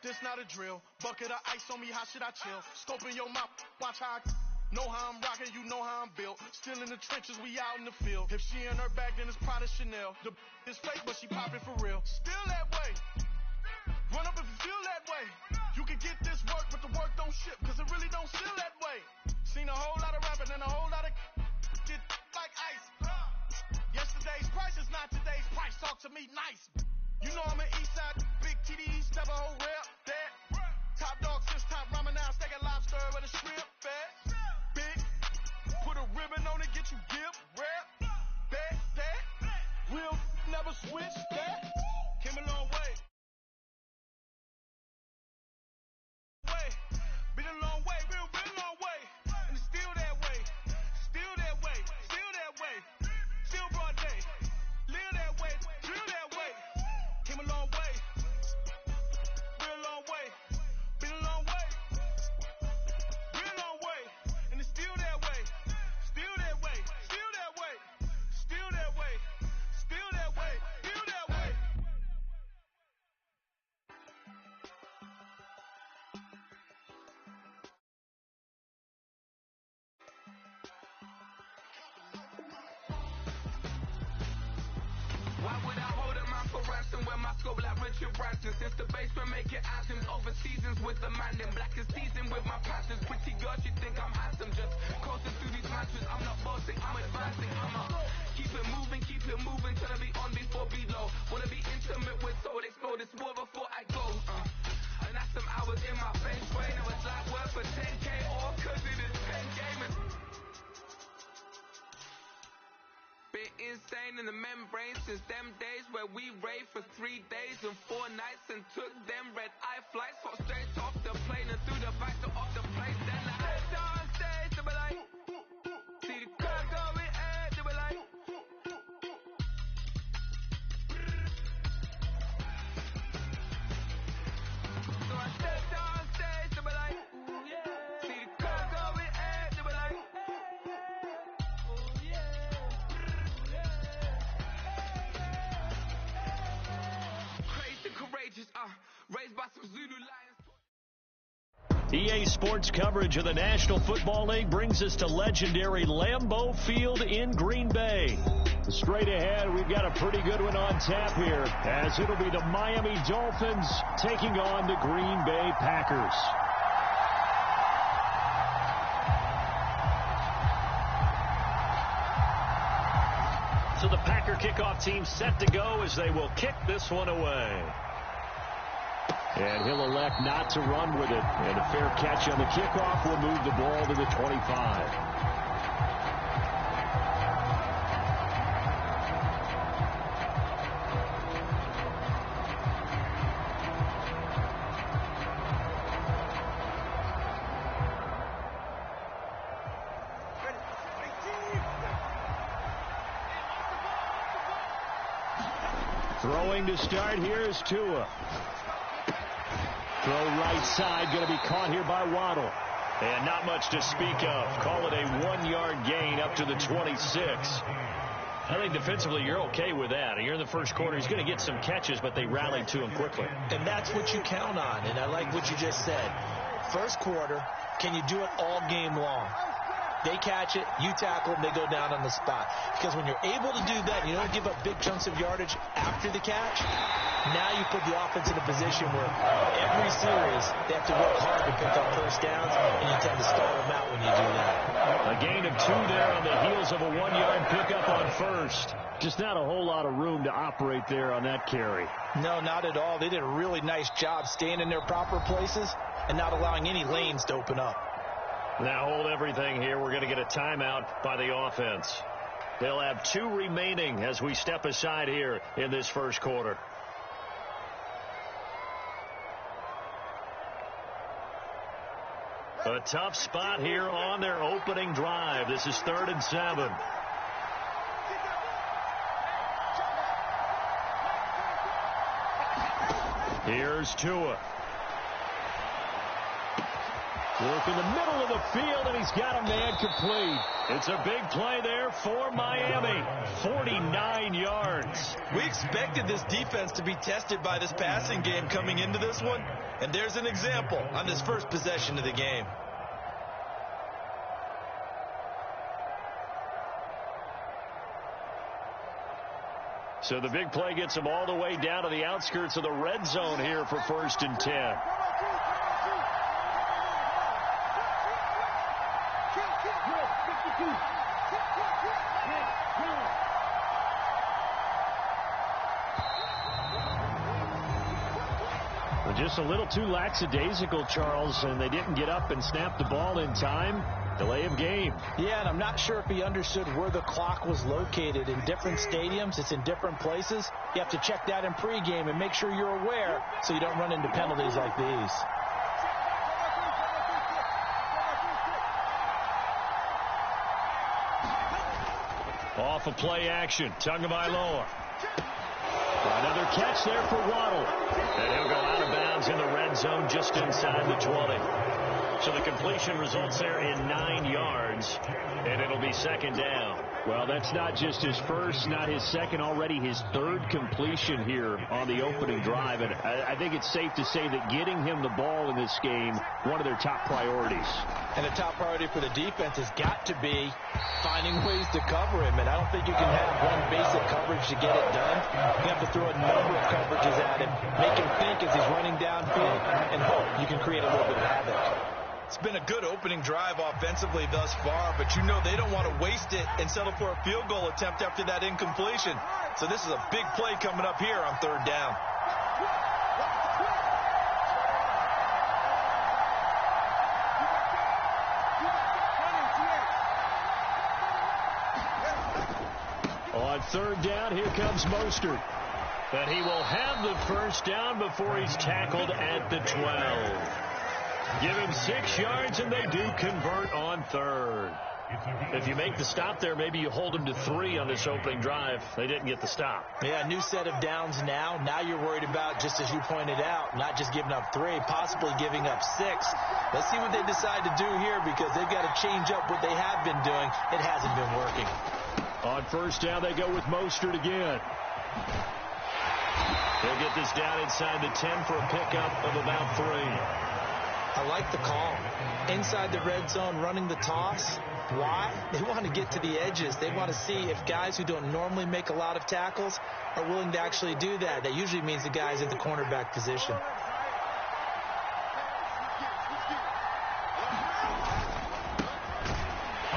this not a drill. Bucket of ice on me, how should I chill? Scope in your mouth, watch how I know how I'm rocking, you know how I'm built. Still in the trenches, we out in the field. If she in her bag, then it's Prada Chanel. The is fake, but she poppin' for real. Still that way. Run up if you feel that way. You can get this work, but the work don't ship, cause it really don't feel that way. Seen a whole lot of rapping and a whole lot of get like ice. Yesterday's price is not today's price. Talk to me nice. You know I'm an Eastside, big TDs, never whole rep. That top dog since top ramen now, steak and lobster with a shrimp fat. Big, put a ribbon on it, get you give, rep. That, real never switch that. Came a long way. Been a long way, real long way. And it's still that way. Still that way. Still that way. Still broad day. Live that way. Drill that way. Came a long way. Real long way. Been a long way. Real long way. And it's still that way. Still that way. Still that way. Still that way. Still that way. Still that way. Why would I hold a man for ransom when my scope like Richard Branson? Since the basement making anthems over seasons with the man, then black is seasoned with my passions. Pretty girls, you think I'm handsome, just coasting through these matches. I'm not bossing, I'm advancing. Keep it moving, trying to be on before below. Wanna be intimate with soul, explode this war before I go. And that's some hours in my bench brain. It was like work for 10K, all cause it is 10 gamers. Been insane in the membrane since them days where we raved for 3 days and 4 nights and took them red eye flights. Got straight off the plane and through the back to off the place. Then I head on stage, they were like, see the crowd going ahead, they were like, so I stepped on stage, they were like, see the crowd going ahead, they were like, crazy courageous, raised by some Zulu lions. EA Sports coverage of the National Football League brings us to legendary Lambeau Field in Green Bay. Straight ahead, we've got a pretty good one on tap here, as it'll be the Miami Dolphins taking on the Green Bay Packers. So the Packer kickoff team set to go as they will kick this one away. And he'll elect not to run with it. And a fair catch on the kickoff will move the ball to the 25. Throwing to start here is Tua. Throw right side, going to be caught here by Waddle. And not much to speak of. Call it a 1-yard gain up to the 26. I think defensively you're okay with that. You're in the first quarter. He's going to get some catches, but they rallied to him quickly. And that's what you count on, and I like what you just said. First quarter, can you do it all game long? They catch it, you tackle them, they go down on the spot. Because when you're able to do that, and you don't give up big chunks of yardage after the catch, now you put the offense in a position where every series they have to work hard to pick up first downs, and you tend to stall them out when you do that. A gain of 2 there on the heels of a 1-yard pickup on first. Just not a whole lot of room to operate there on that carry. No, not at all. They did a really nice job staying in their proper places and not allowing any lanes to open up. Now hold everything here. We're going to get a timeout by the offense. They'll have 2 remaining as we step aside here in this first quarter. A tough spot here on their opening drive. This is 3rd and 7. Here's Tua. Work in the middle of the field, and he's got a man complete. It's a big play there for Miami. 49 yards. We expected this defense to be tested by this passing game coming into this one, and there's an example on this first possession of the game. So the big play gets him all the way down to the outskirts of the red zone here for 1st and 10. Just a little too lackadaisical, Charles, and they didn't get up and snap the ball in time. Delay of game. Yeah, and I'm not sure if he understood where the clock was located. In different stadiums, it's in different places. You have to check that in pregame and make sure you're aware so you don't run into penalties like these. Off a play action. Tagovailoa. Another catch there for Waddle. And he'll go out of bounds in the red zone just inside the 20. So the completion results there in 9 yards, and it'll be 2nd down. Well, that's not just his first, not his second, already his 3rd completion here on the opening drive. And I think it's safe to say that getting him the ball in this game, one of their top priorities. And the top priority for the defense has got to be finding ways to cover him. And I don't think you can have one basic coverage to get it done. You have to throw a number of coverages at him, make him think as he's running downfield, and hope you can create a little bit of havoc. It's been a good opening drive offensively thus far, but you know they don't want to waste it and settle for a field goal attempt after that incompletion. So this is a big play coming up here on 3rd down. On 3rd down, here comes Mostert. And he will have the 1st down before he's tackled at the 12. Give him 6 yards, and they do convert on 3rd. If you make the stop there, maybe you hold them to 3 on this opening drive. They didn't get the stop. Yeah, new set of downs now. Now you're worried about, just as you pointed out, not just giving up 3, possibly giving up 6. Let's see what they decide to do here, because they've got to change up what they have been doing. It hasn't been working. On 1st down, they go with Mostert again. They'll get this down inside the 10 for a pickup of about 3. I like the call. Inside the red zone, running the toss. Why? They want to get to the edges. They want to see if guys who don't normally make a lot of tackles are willing to actually do that. That usually means the guys at the cornerback position.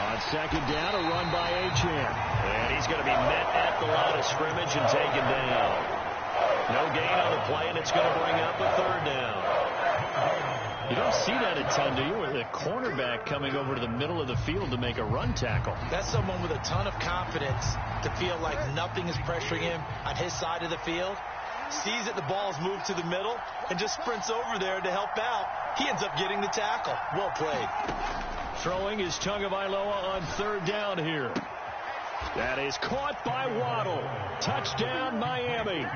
On 2nd down, a run by Achane. And he's going to be met at the line of scrimmage and taken down. No gain on the play, and it's going to bring up a 3rd down. You don't see that a ton, do you? With a cornerback coming over to the middle of the field to make a run tackle. That's someone with a ton of confidence to feel like nothing is pressuring him on his side of the field. Sees that the ball is moved to the middle and just sprints over there to help out. He ends up getting the tackle. Well played. Throwing is Tagovailoa on 3rd down here. That is caught by Waddle. Touchdown, Miami.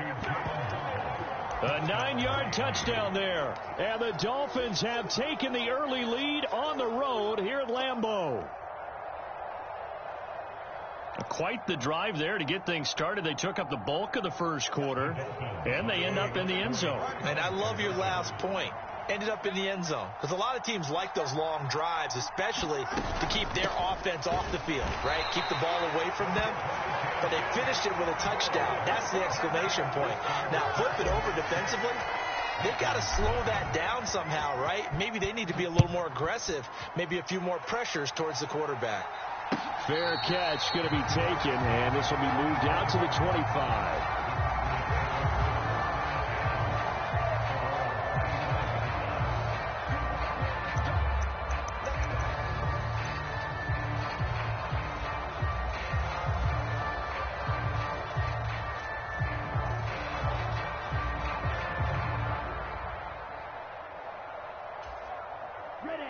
A 9-yard touchdown there. And the Dolphins have taken the early lead on the road here at Lambeau. Quite the drive there to get things started. They took up the bulk of the 1st quarter, and they end up in the end zone. And I love your last point. Ended up in the end zone. Because a lot of teams like those long drives, especially to keep their offense off the field, right? Keep the ball away from them. But they finished it with a touchdown. That's the exclamation point. Now, flip it over defensively. They've got to slow that down somehow, right? Maybe they need to be a little more aggressive. Maybe a few more pressures towards the quarterback. Fair catch going to be taken, and this will be moved out to the 25.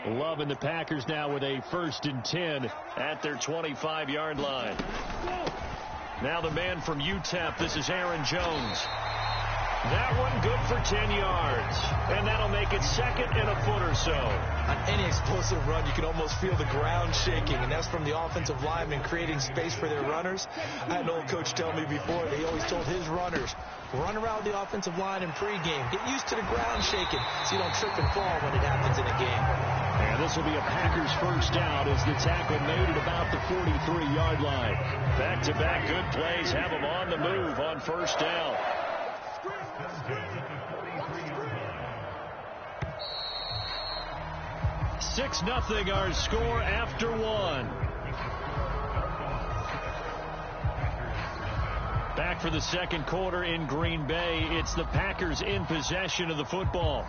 Love and the Packers now with a 1st and 10 at their 25-yard line. Now the man from UTEP, this is Aaron Jones. That one good for 10 yards. And that'll make it second and a foot or so. On any explosive run, you can almost feel the ground shaking, and that's from the offensive linemen creating space for their runners. I had an old coach tell me before, he always told his runners, run around the offensive line in pregame. Get used to the ground shaking so you don't trip and fall when it happens in a game. And this will be a Packers first down as the tackle made at about the 43-yard line. Back-to-back good plays have them on the move on first down. 6-0 our score after one. Back for the second quarter in Green Bay. It's the Packers in possession of the football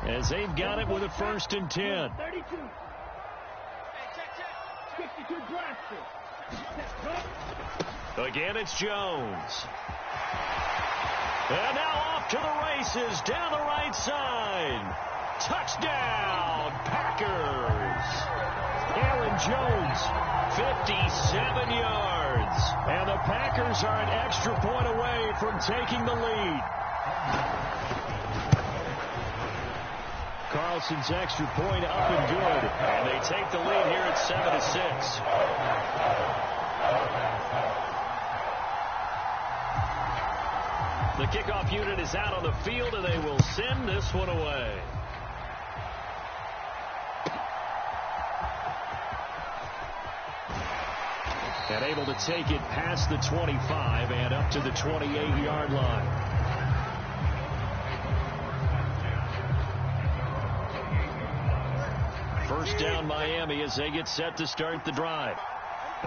as they've got it with a 1st and 10. 32. Hey, check. 62 draft. Again, it's Jones. And now off to the races down the right side. Touchdown, Packers. Aaron Jones, 57 yards. And the Packers are an extra point away from taking the lead. Carlson's extra point up and good. And they take the lead here at 7-6. The kickoff unit is out on the field, and they will send this one away. And able to take it past the 25 and up to the 28-yard line. First down Miami as they get set to start the drive.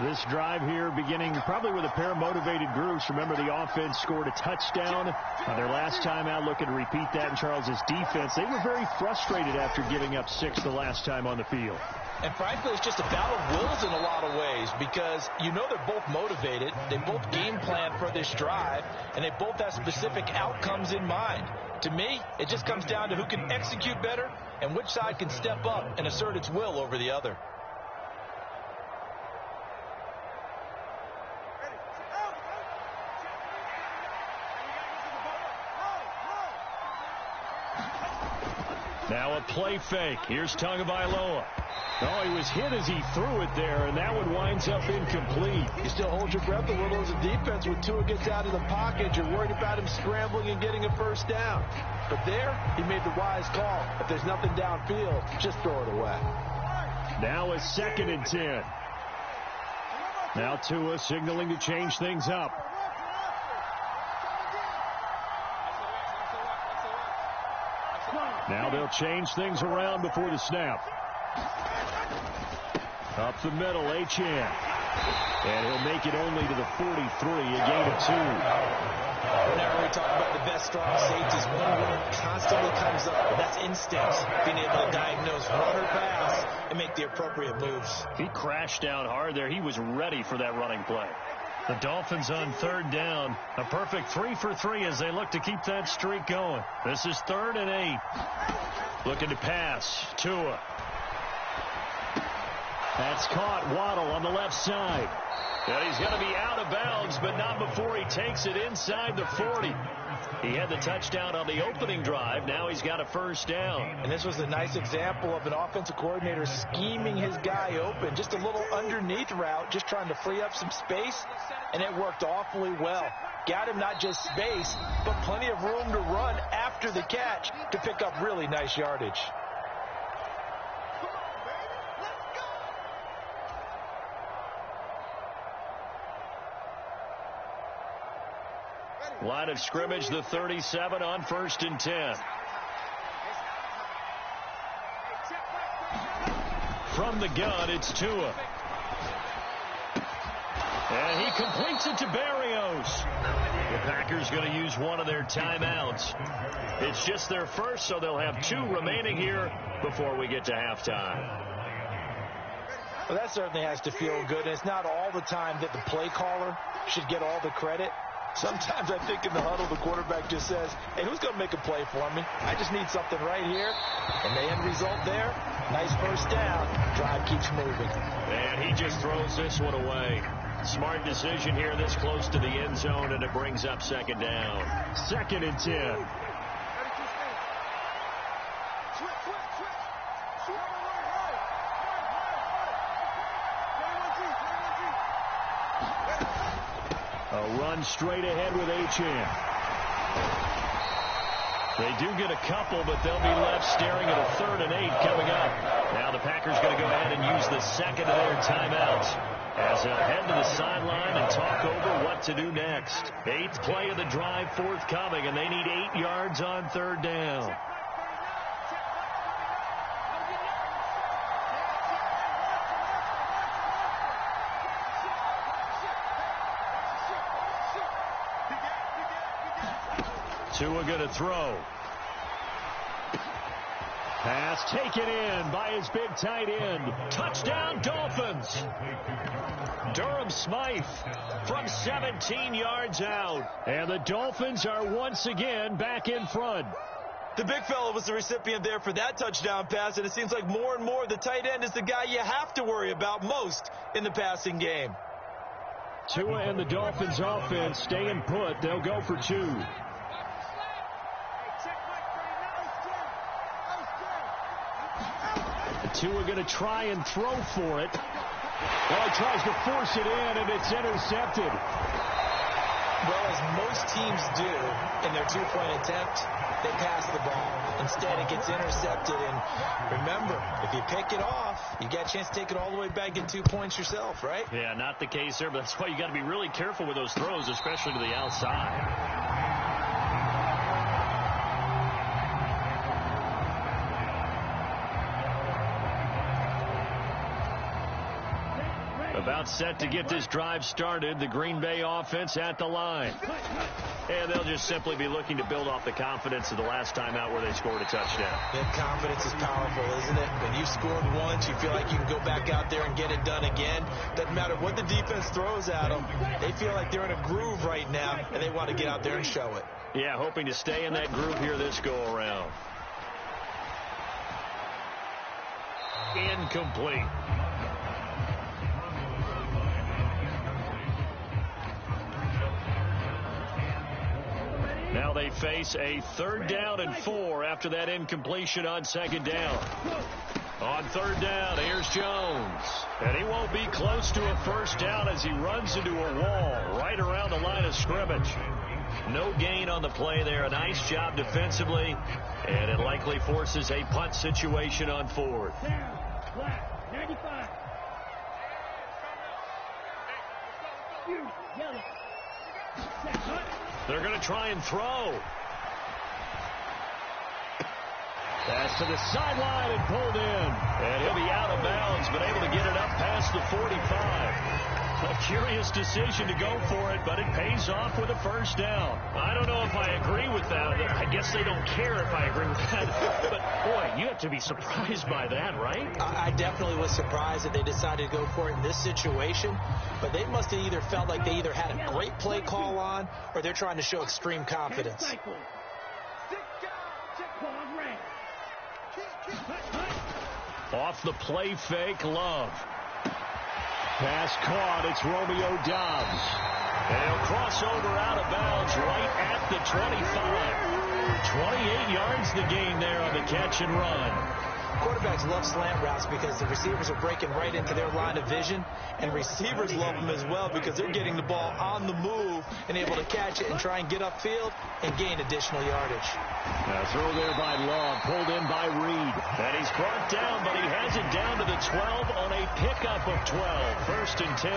This drive here beginning probably with a pair of motivated groups. Remember, the offense scored a touchdown on their last time out. Looking to repeat that in Charles's defense. They were very frustrated after giving up 6 the last time on the field. And frankly, it's just a battle of wills in a lot of ways because you know they're both motivated. They both game plan for this drive, and they both have specific outcomes in mind. To me, it just comes down to who can execute better and which side can step up and assert its will over the other. Now a play fake. Here's Tagovailoa. Oh, he was hit as he threw it there, and that one winds up incomplete. You still hold your breath a little as a defense when Tua gets out of the pocket. You're worried about him scrambling and getting a first down. But there, he made the wise call. If there's nothing downfield, just throw it away. Now a 2nd and 10. Now Tua signaling to change things up. Now they'll change things around before the snap. Up the middle, Achane. And he'll make it only to the 43, a gain of 2. Whenever we talk about the best strong safeties, one word constantly comes up, and that's instincts. Being able to diagnose run or pass and make the appropriate moves. He crashed down hard there. He was ready for that running play. The Dolphins on 3rd down. A perfect 3 for 3 as they look to keep that streak going. This is 3rd and 8. Looking to pass. Tua. That's caught. Waddle on the left side. And he's going to be out of bounds, but not before he takes it inside the 40. He had the touchdown on the opening drive. Now he's got a first down. And this was a nice example of an offensive coordinator scheming his guy open. Just a little underneath route, just trying to free up some space, and it worked awfully well. Got him not just space, but plenty of room to run after the catch to pick up really nice yardage. Line of scrimmage, the 37 on 1st and 10. From the gun, it's Tua. And he completes it to Berrios. The Packers going to use one of their timeouts. It's just their first, so they'll have 2 remaining here before we get to halftime. Well, that certainly has to feel good. And it's not all the time that the play caller should get all the credit. Sometimes I think in the huddle, the quarterback just says, hey, who's going to make a play for me? I just need something right here. And the end result there, nice first down. Drive keeps moving. And he just throws this one away. Smart decision here this close to the end zone, and it brings up second down. 2nd and 10. A run straight ahead with Achane. They do get a couple, but they'll be left staring at a 3rd and 8 coming up. Now the Packers going to go ahead and use the second of their timeouts as they'll head to the sideline and talk over what to do next. 8th play of the drive forthcoming, and they need 8 yards on 3rd down. Tua going to throw. Pass taken in by his big tight end. Touchdown, Dolphins. Durham Smythe from 17 yards out. And the Dolphins are once again back in front. The big fella was the recipient there for that touchdown pass, and it seems like more and more the tight end is the guy you have to worry about most in the passing game. Tua and the Dolphins offense staying put. They'll go for 2. Tua going to try and throw for it. Well, he tries to force it in, and it's intercepted. Well, as most teams do in their 2-point attempt, they pass the ball. Instead, it gets intercepted. And remember, if you pick it off, you get a chance to take it all the way back, get 2 points yourself, right? Yeah, not the case there, but that's why you got to be really careful with those throws, especially to the outside. About set to get this drive started. The Green Bay offense at the line. And they'll just simply be looking to build off the confidence of the last time out where they scored a touchdown. That confidence is powerful, isn't it? When you've scored once, you feel like you can go back out there and get it done again. Doesn't matter what the defense throws at them. They feel like they're in a groove right now, and they want to get out there and show it. Yeah, hoping to stay in that groove here this go-around. Incomplete. Now they face a 3rd down and 4 after that incompletion on 2nd down. On 3rd down, here's Jones. And he won't be close to a 1st down as he runs into a wall right around the line of scrimmage. No gain on the play there. A nice job defensively. And it likely forces a punt situation on 4th. They're going to try and throw. Pass to the sideline and pulled in. And he'll be out of bounds, but able to get it up past the 45. A curious decision to go for it, but it pays off with a 1st down. I don't know if I agree with that. I guess they don't care if I agree with that. But, boy, you have to be surprised by that, right? I definitely was surprised that they decided to go for it in this situation. But they must have either felt like they either had a great play call on or they're trying to show extreme confidence. Off the play fake, Love. Pass caught. It's Romeo Doubs. And he'll cross over out of bounds right at the 25. 28 yards the gain there on the catch and run. Quarterbacks love slant routes because the receivers are breaking right into their line of vision, and receivers love them as well because they're getting the ball on the move and able to catch it and try and get upfield and gain additional yardage. Now throw there by Love, pulled in by Reed. And he's brought down, but he has it down to the 12 on a pickup of 12. 1st and 10.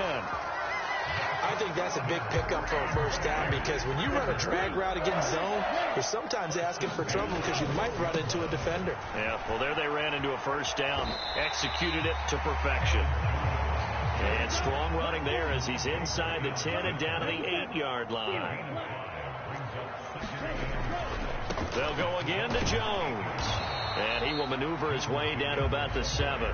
I think that's a big pickup for a 1st down because when you run a drag route against zone, you're sometimes asking for trouble because you might run into a defender. Yeah, well, there they ran into a 1st down, executed it to perfection. And strong running there as he's inside the 10 and down to the 8-yard line. They'll go again to Jones. And he will maneuver his way down to about the 7.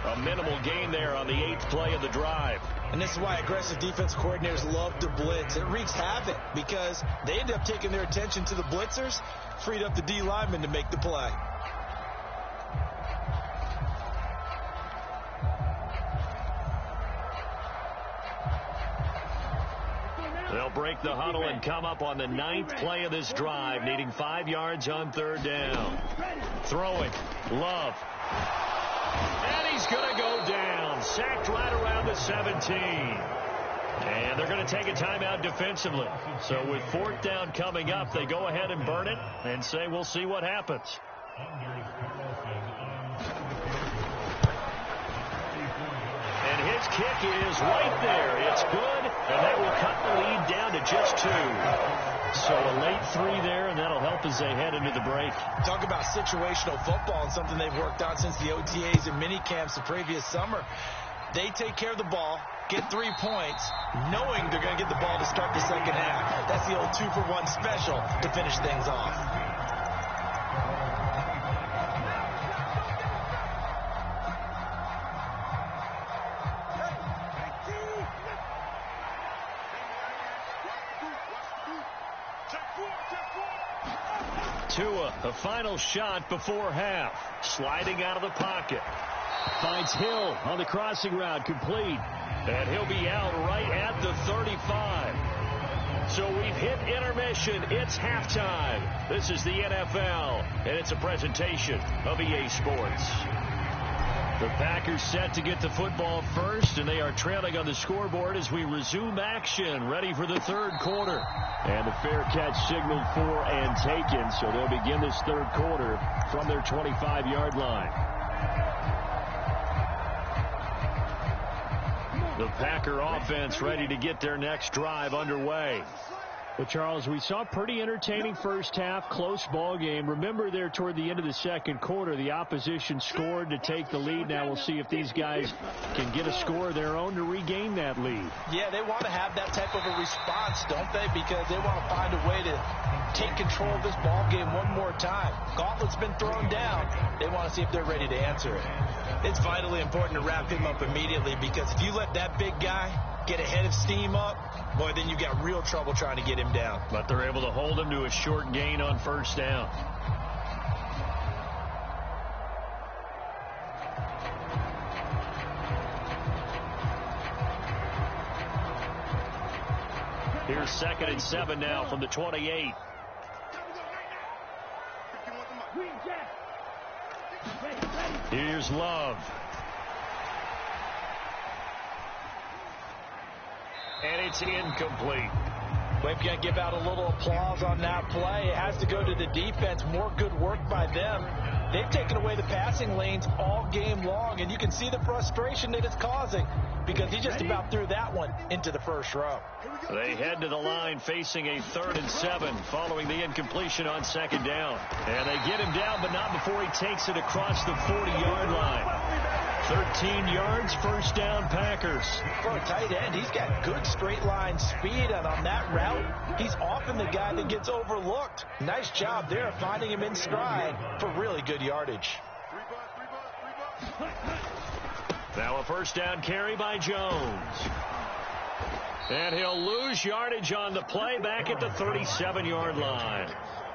A minimal gain there on the 8th play of the drive. And this is why aggressive defense coordinators love to blitz. It wreaks havoc because they end up taking their attention to the blitzers, freed up the D lineman to make the play. They'll break the huddle and come up on the 9th play of this drive, needing 5 yards on 3rd down. Throwing. Love. And he's going to go down. Sacked right around the 17. And they're going to take a timeout defensively. So with 4th down coming up, they go ahead and burn it and say we'll see what happens. And his kick is right there. It's good, and that will cut the lead down to just 2. So a late 3 there, and that'll help as they head into the break. Talk about situational football and something they've worked on since the OTAs and mini camps the previous summer. They take care of the ball, get 3 points, knowing they're going to get the ball to start the second half. That's the old 2-for-1 special to finish things off. Tua, a final shot before half. Sliding out of the pocket. Finds Hill on the crossing route, complete. And he'll be out right at the 35. So we've hit intermission. It's halftime. This is the NFL, and it's a presentation of EA Sports. The Packers set to get the football first, and they are trailing on the scoreboard as we resume action, ready for the 3rd quarter. And the fair catch signaled for and taken, so they'll begin this 3rd quarter from their 25-yard line. The Packer offense ready to get their next drive underway. But, Charles, we saw a pretty entertaining first half, close ball game. Remember there toward the end of the 2nd quarter, the opposition scored to take the lead. Now we'll see if these guys can get a score of their own to regain that lead. Yeah, they want to have that type of a response, don't they? Because they want to find a way to take control of this ball game one more time. Gauntlet's been thrown down. They want to see if they're ready to answer it. It's vitally important to wrap him up immediately, because if you let that big guy get ahead of steam up, boy, then you got real trouble trying to get him down. But they're able to hold him to a short gain on 1st down. Here's 2nd and 7 now from the 28. Here's Love. And it's incomplete. We've got to give out a little applause on that play. It has to go to the defense. More good work by them. They've taken away the passing lanes all game long, and you can see the frustration that it's causing, because he just about threw that one into the 1st row. They head to the line facing a 3rd and 7 following the incompletion on 2nd down. And they get him down, but not before he takes it across the 40-yard line. 13 yards, 1st down Packers. For a tight end, he's got good straight line speed, and on that route, he's often the guy that gets overlooked. Nice job there finding him in stride for really good yardage. Now a 1st down carry by Jones. And he'll lose yardage on the play back at the 37-yard line.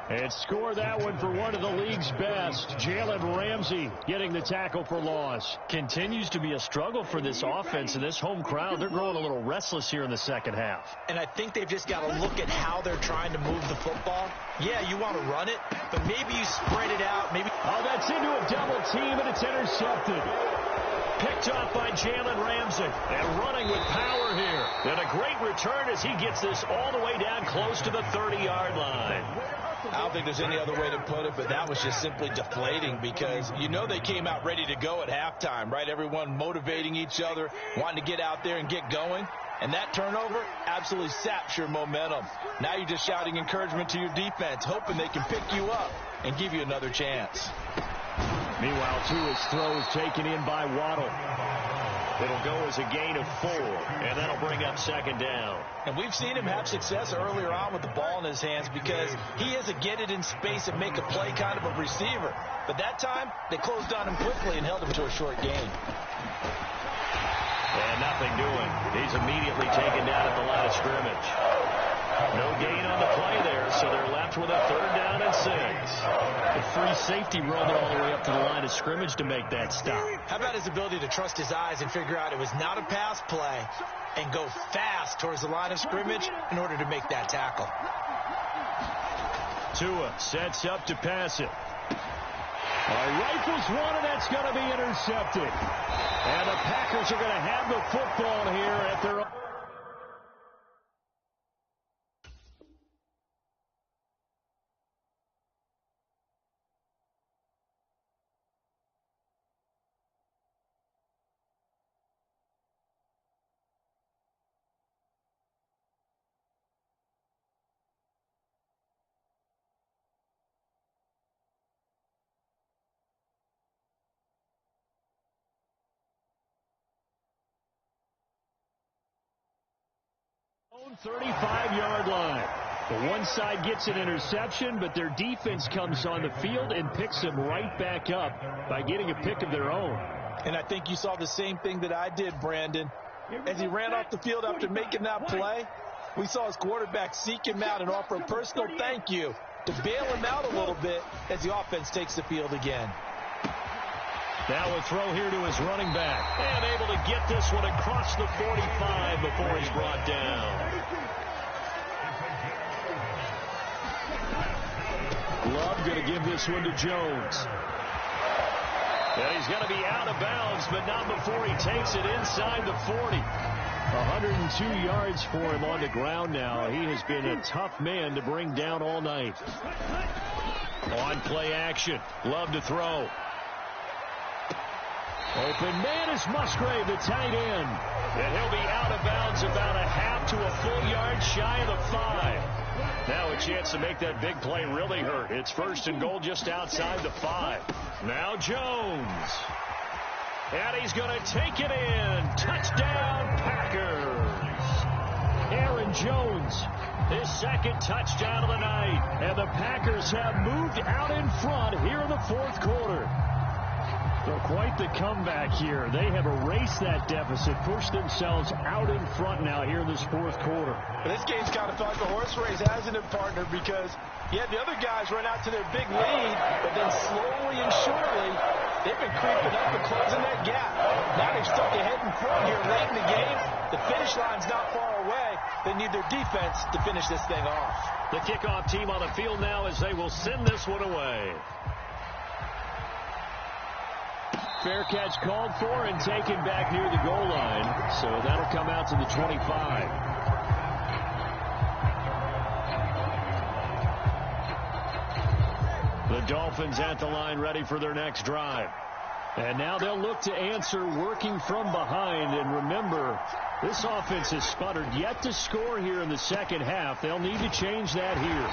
And score that one for one of the league's best. Jalen Ramsey getting the tackle for loss. Continues to be a struggle for this offense and this home crowd. They're growing a little restless here in the 2nd half. And I think they've just got to look at how they're trying to move the football. Yeah, you want to run it, but maybe you spread it out. Maybe. Oh, that's into a double team, and it's intercepted. Picked off by Jalen Ramsey. And running with power here. And a great return as he gets this all the way down close to the 30-yard line. I don't think there's any other way to put it, but that was just simply deflating, because you know they came out ready to go at halftime, right? Everyone motivating each other, wanting to get out there and get going. And that turnover absolutely saps your momentum. Now you're just shouting encouragement to your defense, hoping they can pick you up and give you another chance. Meanwhile, Tua's throw is taken in by Waddle. It'll go as a gain of 4, and that'll bring up 2nd down. And we've seen him have success earlier on with the ball in his hands, because he is a get it in space and make a play kind of a receiver. But that time, they closed on him quickly and held him to a short gain. And nothing doing. He's immediately taken down at the line of scrimmage. No gain on the play there, so they're left with a 3rd down and 6. The free safety roaming all the way up to the line of scrimmage to make that stop. How about his ability to trust his eyes and figure out it was not a pass play and go fast towards the line of scrimmage in order to make that tackle. Tua sets up to pass it. Rifles one, and that's going to be intercepted. And the Packers are going to have the football here at their own. Own 35-yard line. The one side gets an interception, but their defense comes on the field and picks them right back up by getting a pick of their own. And I think you saw the same thing that I did, Brandon. As he ran off the field after making that play, we saw his quarterback seek him out and offer a personal thank you to bail him out a little bit as the offense takes the field again. Now a throw here to his running back. And able to get this one across the 45 before he's brought down. Love going to give this one to Jones. And he's going to be out of bounds, but not before he takes it inside the 40. 102 yards for him on the ground now. He has been a tough man to bring down all night. On play action. Love to throw. Open man is Musgrave, the tight end. And he'll be out of bounds about a half to a full yard shy of the 5. Now a chance to make that big play really hurt. It's first and goal just outside the 5. Now Jones. And he's going to take it in. Touchdown, Packers. Aaron Jones, his second touchdown of the night. And the Packers have moved out in front here in the fourth quarter. So quite the comeback here. They have erased that deficit, pushed themselves out in front now here in this fourth quarter. This game's kind of felt like a horse race, hasn't it, partner? Because you had the other guys run out to their big lead, but then slowly and surely, they've been creeping up and closing that gap. Now they've stuck ahead in front here late in the game. The finish line's not far away. They need their defense to finish this thing off. The kickoff team on the field now as they will send this one away. Fair catch called for and taken back near the goal line. So that'll come out to the 25. The Dolphins at the line ready for their next drive. And now they'll look to answer working from behind. And remember, this offense has sputtered yet to score here in the second half. They'll need to change that here.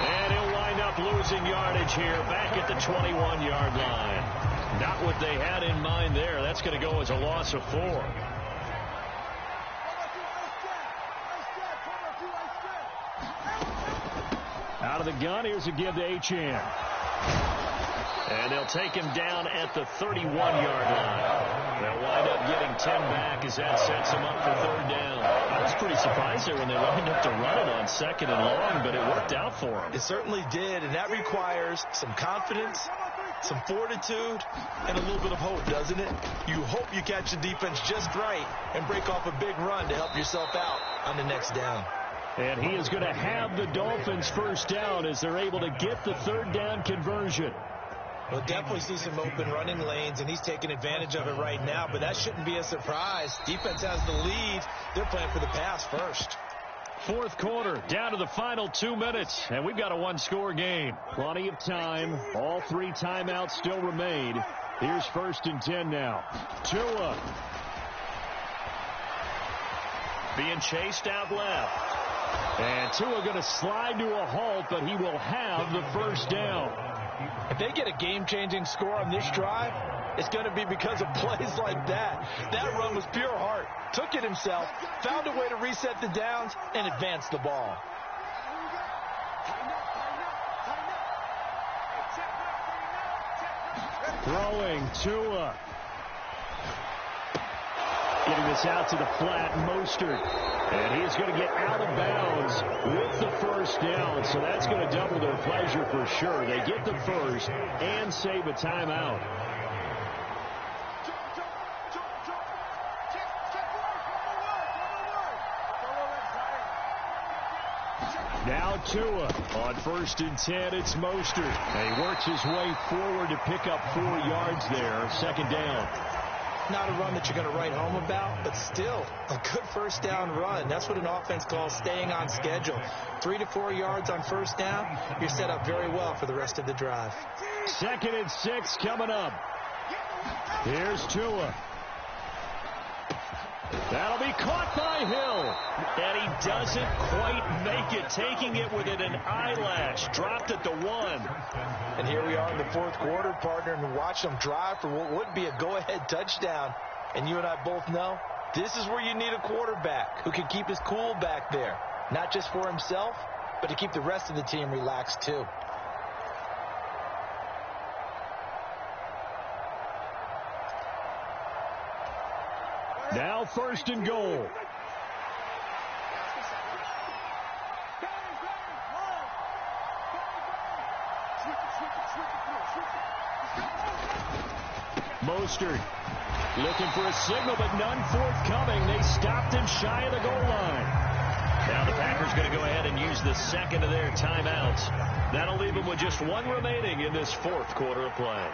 And he'll wind up losing yardage here back at the 21-yard line. Not what they had in mind there. That's going to go as a loss of 4. Out of the gun, here's a give to Achane. And they'll take him down at the 31-yard line. They'll wind up getting 10 back as that sets him up for third down. I was pretty surprised there when they lined up to run it on second and long, but it worked out for them. It certainly did, and that requires some confidence, some fortitude, and a little bit of hope, doesn't it? You hope you catch the defense just right and break off a big run to help yourself out on the next down. And he is going to have the Dolphins first down as they're able to get the third down conversion. We'll definitely see some open running lanes, and he's taking advantage of it right now, but that shouldn't be a surprise. Defense has the lead. They're playing for the pass first. Fourth quarter, down to the final 2 minutes, and we've got a one-score game. Plenty of time. All 3 timeouts still remain. Here's first and 10 now. Tua being chased out left. And Tua going to slide to a halt, but he will have the first down. If they get a game-changing score on this drive, it's going to be because of plays like that. That run was pure heart. Took it himself, found a way to reset the downs, and advance the ball. Throwing Tua. Getting this out to the flat, Mostert. And he's going to get out of bounds with the first down. So that's going to double their pleasure for sure. They get the first and save a timeout. Now Tua on 1st and 10. It's Mostert. And he works his way forward to pick up 4 yards there. 2nd down. Not a run that you're going to write home about, but still a good first down run. That's what an offense calls staying on schedule. 3 to 4 yards on first down, you're set up very well for the rest of the drive. 2nd and 6 coming up. Here's Tua. That'll be caught by Hill. And he doesn't quite make it, taking it within an eyelash. Dropped at the 1. And here we are in the 4th quarter, partner, and watch them drive for what would be a go-ahead touchdown. And you and I both know this is where you need a quarterback who can keep his cool back there. Not just for himself, but to keep the rest of the team relaxed too. Now 1st and goal. Mostert looking for a signal, but none forthcoming. They stopped him shy of the goal line. Now the Packers going to go ahead and use the 2nd of their timeouts. That'll leave them with just 1 remaining in this 4th quarter of play.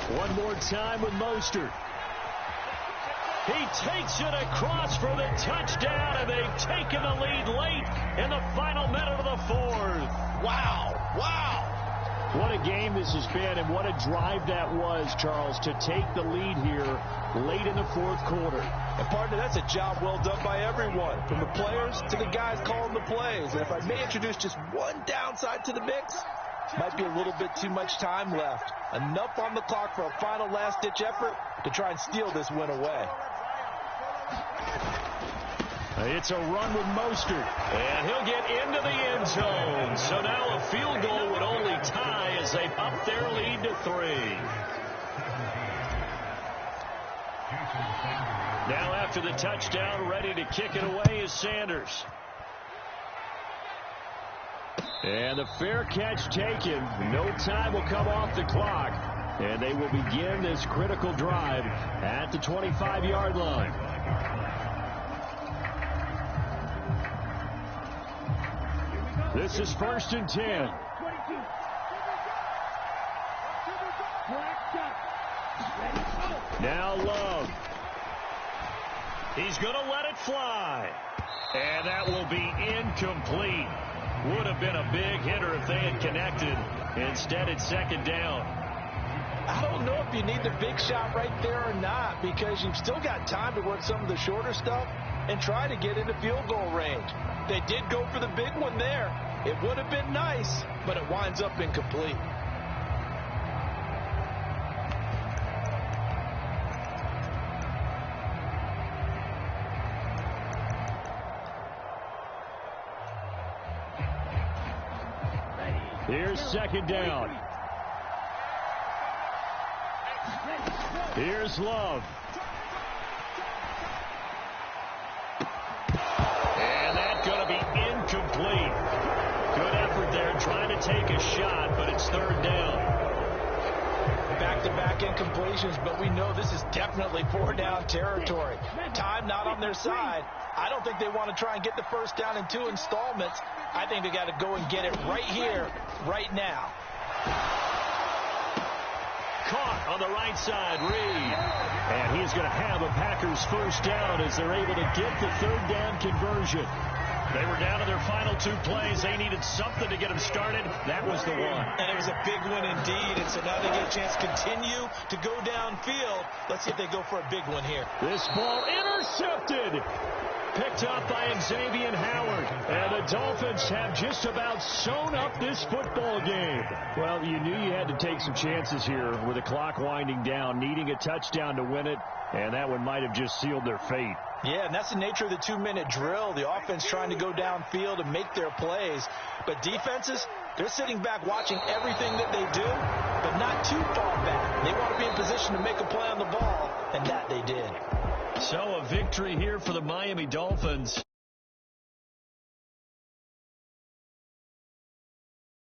One more time with Mostert. He takes it across for the touchdown, and they've taken the lead late in the final minute of the 4th. Wow. What a game this has been, and what a drive that was, Charles, to take the lead here late in the 4th quarter. And partner, that's a job well done by everyone, from the players to the guys calling the plays. And if I may introduce just one downside to the mix, might be a little bit too much time left. Enough on the clock for a final last-ditch effort to try and steal this win away. It's a run with Mostert, and he'll get into the end zone. So now a field goal would only tie as they up their lead to 3. Now after the touchdown, ready to kick it away is Sanders. And the fair catch taken. No time will come off the clock. And they will begin this critical drive at the 25-yard line. This is 1st and 10. Now Love. He's going to let it fly. And that will be incomplete. Would have been a big hitter if they had connected. Instead, it's 2nd down. I don't know if you need the big shot right there or not, because you've still got time to work some of the shorter stuff and try to get into field goal range. They did go for the big one there. It would have been nice, but it winds up incomplete. Here's 2nd down. Here's Love. And that's going to be incomplete. Good effort there trying to take a shot, but it's 3rd down. Back-to-back incompletions, but we know this is definitely 4-down territory. Time not on their side. I don't think they want to try and get the first down in 2 installments. I think they got to go and get it right here, right now. Caught on the right side, Reed. And he's going to have a Packers first down as they're able to get the 3rd down conversion. They were down to their final 2 plays. They needed something to get them started. That was the one. And it was a big one indeed. And so now they get a chance to continue to go downfield. Let's see if they go for a big one here. This ball intercepted. Picked up by Xavier Howard. And the Dolphins have just about sewn up this football game. Well, you knew you had to take some chances here with the clock winding down, needing a touchdown to win it, and that one might have just sealed their fate. Yeah, and that's the nature of the 2-minute drill. The offense trying to go downfield and make their plays. But defenses, they're sitting back watching everything that they do, but not too far back. They want to be in position to make a play on the ball, and that they did. So a victory here for the Miami Dolphins.